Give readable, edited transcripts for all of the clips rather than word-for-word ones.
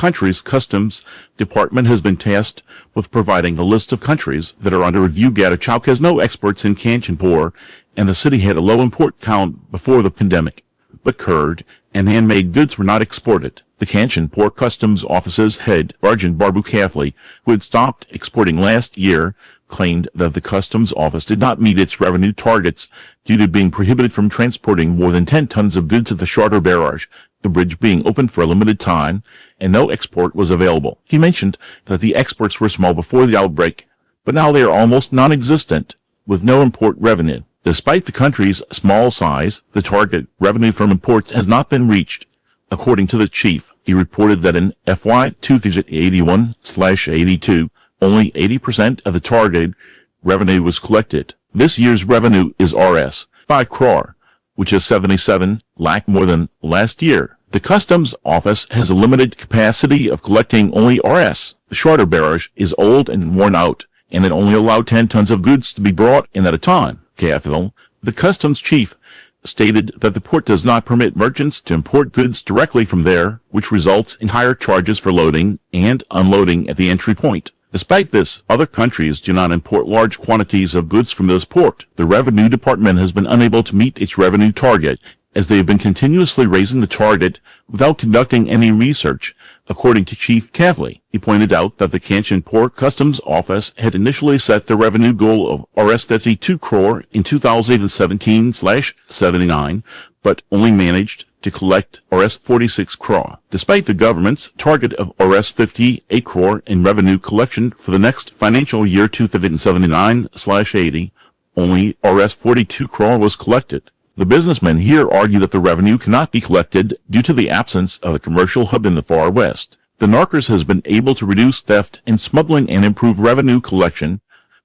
country's customs department has been tasked with providing a list of countries that are under review. Gatachowk has no exports in Kanchanpur, and the city had a low import count before the pandemic, but curd and handmade goods were not exported. The Kanchanpur Customs Office's head, Sergeant Barbu Kathli, who had stopped exporting last year, claimed that the Customs Office did not meet its revenue targets due to being prohibited from transporting more than 10 tons of goods at the Charter Barrage, the bridge being open for a limited time, and no export was available. He mentioned that the exports were small before the outbreak, but now they are almost non-existent, with no import revenue. Despite the country's small size, the target revenue from imports has not been reached. According to the chief, he reported that in FY 2081/82, only 80% of the targeted revenue was collected. This year's revenue is Rs. 5 crore, which is 77 lakh more than last year. The Customs Office has a limited capacity of collecting only Rs. The Charter Barrage is old and worn out, and it only allowed 10 tons of goods to be brought in at a time. Kathil, the customs chief, stated that the port does not permit merchants to import goods directly from there, which results in higher charges for loading and unloading at the entry point. Despite this, other countries do not import large quantities of goods from this port. The Revenue Department has been unable to meet its revenue target, as they have been continuously raising the target without conducting any research, according to Chief Kathli. He pointed out that the Kanchanpur Customs Office had initially set the revenue goal of Rs. 52 crore in 2017/79, but only managed to collect Rs. 46 crore. Despite the government's target of Rs. 58 crore in revenue collection for the next financial year 2079/80, only Rs. 42 crore was collected. The businessmen here argue that the revenue cannot be collected due to the absence of a commercial hub in the far west. The Narcos has been able to reduce theft and smuggling and improve revenue collection,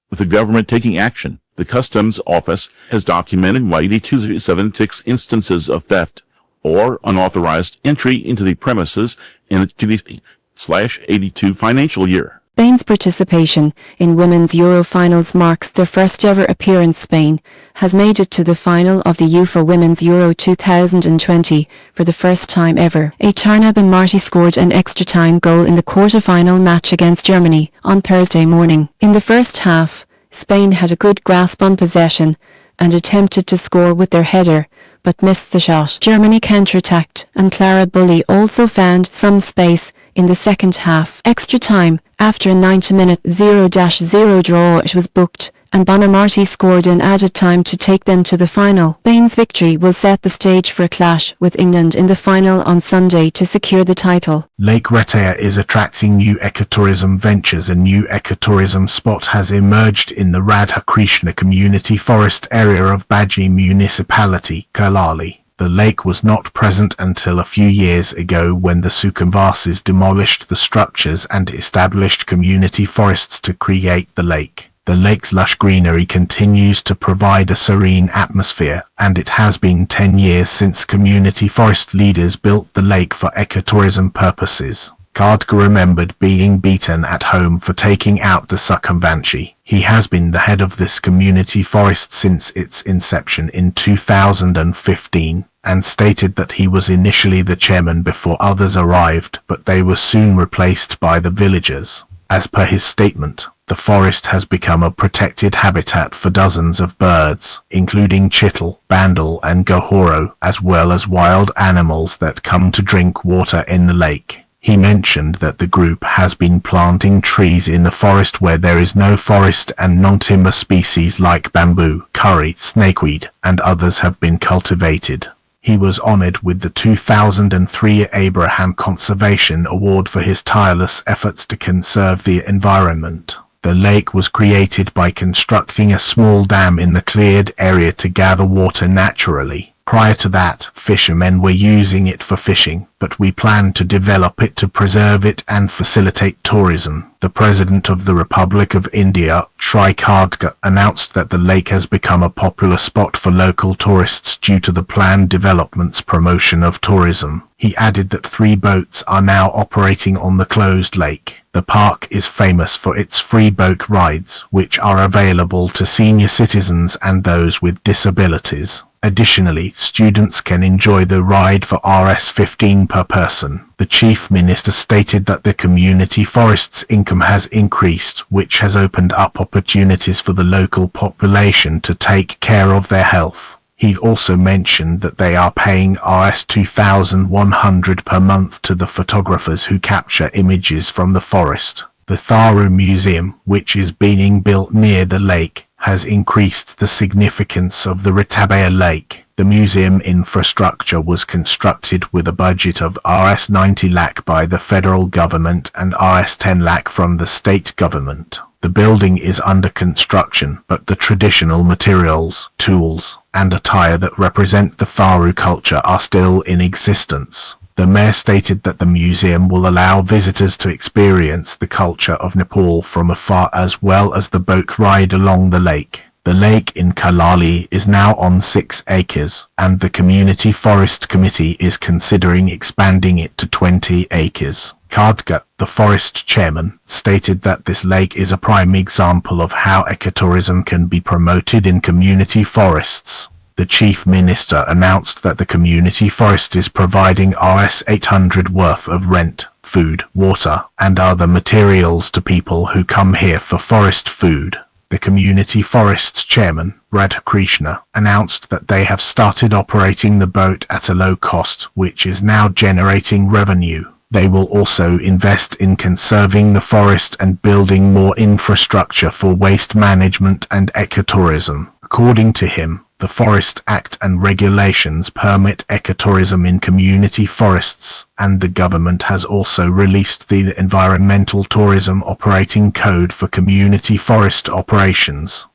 with the government taking action. The Customs Office has documented 276 instances of theft or unauthorized entry into the premises in the 20/82 financial year. Spain's participation in Women's Euro finals marks their first ever appearance. Spain has made it to the final of the UEFA Women's Euro 2020 for the first time ever. Aitana Bonmatí scored an extra-time goal in the quarter-final match against Germany on Thursday morning. In the first half, Spain had a good grasp on possession and attempted to score with their header, but missed the shot. Germany counter-attacked, and Clara Bully also found some space in the second half. Extra time, after a 90-minute 0-0 draw, it was booked, and Bonmatí scored in added time to take them to the final. Spain's victory will set the stage for a clash with England in the final on Sunday to secure the title. Lake Retiah is attracting new ecotourism ventures. A new ecotourism spot has emerged in the Radha Krishna Community Forest area of Baji Municipality, Kalali. The lake was not present until a few years ago when the Sukhumvasis demolished the structures and established community forests to create the lake. The lake's lush greenery continues to provide a serene atmosphere, and it has been 10 years since community forest leaders built the lake for ecotourism purposes. Khadge remembered being beaten at home for taking out the Sukhumvanshi. He has been the head of this community forest since its inception in 2015, and stated that he was initially the chairman before others arrived, but they were soon replaced by the villagers. As per his statement, the forest has become a protected habitat for dozens of birds, including chital, bandel and gohoro, as well as wild animals that come to drink water in the lake. He mentioned that the group has been planting trees in the forest where there is no forest, and non-timber species like bamboo, curry, snakeweed, and others have been cultivated. He was honored with the 2003 Abraham Conservation Award for his tireless efforts to conserve the environment. The lake was created by constructing a small dam in the cleared area to gather water naturally. Prior to that, fishermen were using it for fishing, but we plan to develop it to preserve it and facilitate tourism. The President of the Republic of India, Shri Khadge, announced that the lake has become a popular spot for local tourists due to the planned development's promotion of tourism. He added that 3 boats are now operating on the closed lake. The park is famous for its free boat rides, which are available to senior citizens and those with disabilities. Additionally, students can enjoy the ride for Rs15 per person. The Chief Minister stated that the community forest's income has increased, which has opened up opportunities for the local population to take care of their health. He also mentioned that they are paying Rs 2,100 per month to the photographers who capture images from the forest. The Tharu Museum, which is being built near the lake, has increased the significance of the Ritabaya Lake. The museum infrastructure was constructed with a budget of Rs 90 lakh by the federal government and Rs 10 lakh from the state government. The building is under construction, but the traditional materials, tools, and attire that represent the Tharu culture are still in existence. The mayor stated that the museum will allow visitors to experience the culture of Nepal from afar as well as the boat ride along the lake. The lake in Kalali is now on 6 acres, and the Community Forest Committee is considering expanding it to 20 acres. Khadka, the forest chairman, stated that this lake is a prime example of how ecotourism can be promoted in community forests. The Chief Minister announced that the community forest is providing Rs 800 worth of rent, food, water, and other materials to people who come here for forest food. The Community Forest's chairman, Radhakrishna, announced that they have started operating the boat at a low cost, which is now generating revenue. They will also invest in conserving the forest and building more infrastructure for waste management and ecotourism. According to him, the Forest Act and regulations permit ecotourism in community forests, and the government has also released the Environmental Tourism Operating Code for community forest operations.